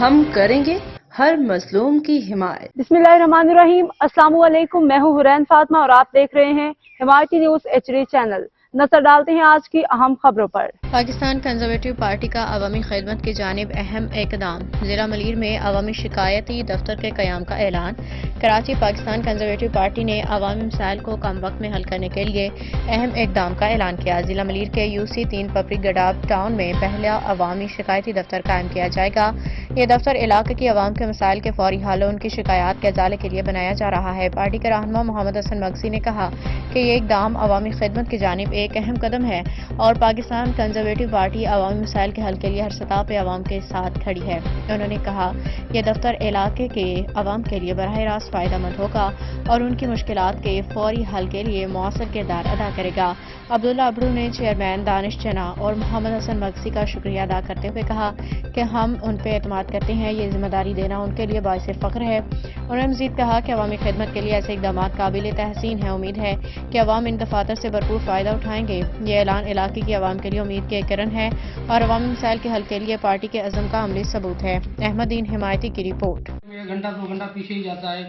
ہم کریں گے ہر مظلوم کی حمایت۔ بسم اللہ الرحمن الرحیم۔ السلام علیکم، میں ہوں حرین فاطمہ اور آپ دیکھ رہے ہیں حمایتی نیوز HD چینل۔ نظر ڈالتے ہیں آج کی اہم خبروں پر۔ پاکستان کنزرویٹو پارٹی کا عوامی خدمت کی جانب اہم اقدام، ضلع ملیر میں عوامی شکایتی دفتر کے قیام کا اعلان۔ کراچی پاکستان کنزرویٹو پارٹی نے عوامی مسائل کو کم وقت میں حل کرنے کے لیے اہم اقدام کا اعلان کیا۔ ضلع ملیر کے UC 3 پبلک گڈاب ٹاؤن میں پہلا عوامی شکایتی دفتر قائم کیا جائے گا۔ یہ دفتر علاقے کی عوام کے مسائل کے فوری حل اور ان کی شکایات کے ازالے کے لیے بنایا جا رہا ہے۔ پارٹی کے رہنما محمد حسن مگسی نے کہا کہ یہ اقدام عوامی خدمت کی جانب ایک اہم قدم ہے اور پاکستان کنزرویٹو پارٹی عوامی مسائل کے حل کے لیے ہر سطح پہ عوام کے ساتھ کھڑی ہے۔ انہوں نے کہا یہ دفتر علاقے کے عوام کے لیے براہ راست فائدہ مند ہوگا اور ان کی مشکلات کے فوری حل کے لیے مؤثر کردار ادا کرے گا۔ عبداللہ ابڑو نے چیئرمین دانش چنا اور محمد حسن مگسی کا شکریہ ادا کرتے ہوئے کہا کہ ہم ان پہ اعتماد کرتے ہیں، یہ ذمہ داری دینا ان کے لیے باعث فخر ہے۔ انہوں نے مزید کہا کہ عوامی خدمت کے لیے ایسے اقدامات قابل تحسین ہیں۔ امید ہے کہ عوام ان دفاتر سے بھرپور فائدہ اٹھائیں گے۔ یہ اعلان علاقے کی عوام کے لیے امید کی ایک کرن ہے اور عوامی مسائل کے حل کے لیے پارٹی کے عزم کا عملی ثبوت ہے۔ احمد دین حمایتی کی رپورٹ۔ 1 گھنٹہ 2 گھنٹہ پیچھے ہی جاتا ہے،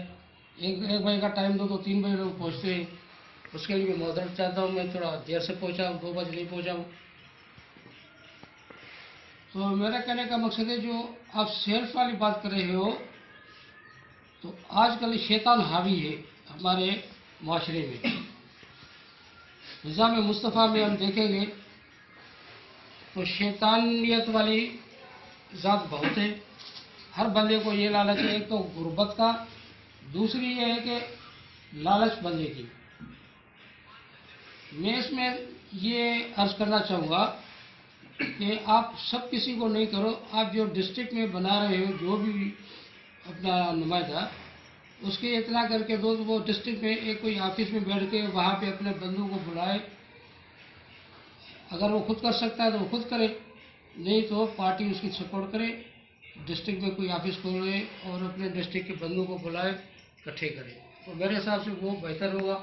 ایک بجے کا ٹائم دو تو 3 بجے لوگ پہنچتے ہیں۔ اس کے لیے میں معذرت چاہتا ہوں، میں تھوڑا دیر سے پہنچا ہوں، 2 بجے نہیں پہنچا ہوں۔ تو میرا کہنے کا مقصد ہے، جو آپ سیلف والی بات کر رہے ہو، تو آج کل شیطان حاوی ہے ہمارے معاشرے میں۔ نظام مصطفیٰ میں ہم دیکھیں گے تو شیطانیت والی ذات بہت ہے۔ ہر بندے کو یہ لالچ ہے، ایک تو غربت کا، دوسری یہ ہے کہ لالچ بندے کی۔ میں اس میں یہ عرض کرنا چاہوں گا کہ آپ سب کسی کو نہیں کرو، آپ جو ڈسٹرکٹ میں بنا رہے ہو جو بھی اپنا نمائندہ، اس کی اطلاع کر کے دو، وہ ڈسٹرکٹ میں ایک کوئی آفس میں بیٹھ کے وہاں پہ اپنے بندوں کو بلائے۔ اگر وہ خود کر سکتا ہے تو وہ خود کرے، نہیں تو پارٹی اس کی سپورٹ کرے، ڈسٹرکٹ میں کوئی آفس کھولے اور اپنے ڈسٹرکٹ کے بندوں کو بلائے، اکٹھے کرے، تو میرے حساب سے وہ بہتر ہوگا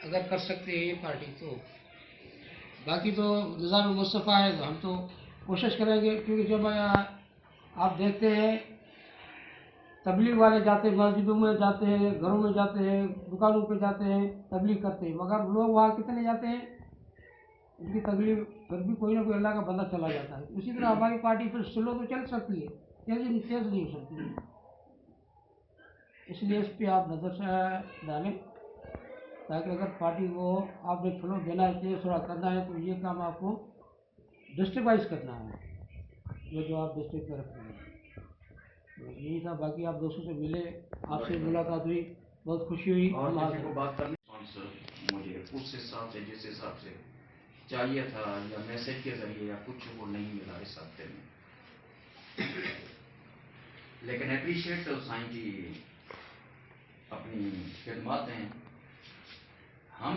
اگر کر سکتے ہیں یہ پارٹی تو۔ باقی تو نظام مصطفیٰ ہے تو ہم تو کوشش کریں گے، کیونکہ جب آپ دیکھتے ہیں تبلیغ والے جاتے ہیں، مسجدوں میں جاتے ہیں، گھروں میں جاتے ہیں، دکانوں پہ جاتے ہیں، تبلیغ کرتے ہیں، مگر لوگ وہاں کتنے جاتے ہیں، ان کی تبلیغ پھر بھی کوئی نہ کوئی اللہ کا بندہ چلا جاتا ہے۔ اسی طرح ہماری پارٹی پھر سلو تو چل سکتی ہے، تیز نہیں ہو سکتی ہے۔ اس لیے اس پہ آپ نظر سے ڈالیں، تاکہ اگر پارٹی کو آپ نے فلو دینا ہے، تیز تھوڑا کرنا ہے، تو یہ کام آپ کو ڈسٹرکٹ وائز کرنا ہے، یہ جو آپ ڈسٹرکٹ میں رکھتے ہیں۔ یہی تھا، باقی آپ دوستوں سے ملے، آپ سے ملاقات ہوئی، بہت خوشی ہوئی۔ مجھے اس حساب سے جس حساب سے چاہیے تھا یا میسج کے ذریعے یا کچھ وہ نہیں ملا اس ہفتے میں، لیکن اپریشیٹ سائن کی اپنی خدمات ہیں۔ ہم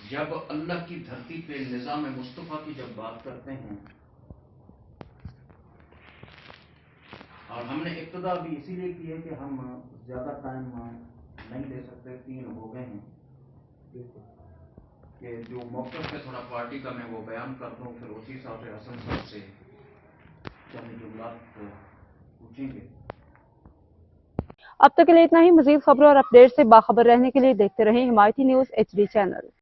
جب اللہ کی دھرتی پہ نظام مصطفیٰ کی جب بات کرتے ہیں، اور ہم نے ابتدا بھی اسی لیے کی ہے کہ ہم زیادہ ٹائم نہیں دے سکتے، 3 ہو گئے ہیں، کہ جو موقف پہ تھوڑا پارٹی کا میں وہ بیان کر دوں، پھر اسی حساب سے حسن صاحب سے چند جملات پوچھیں گے۔ اب تک کے لیے اتنا ہی۔ مزید خبروں اور اپڈیٹ سے باخبر رہنے کے لیے دیکھتے رہیں حمایتی نیوز HD چینل۔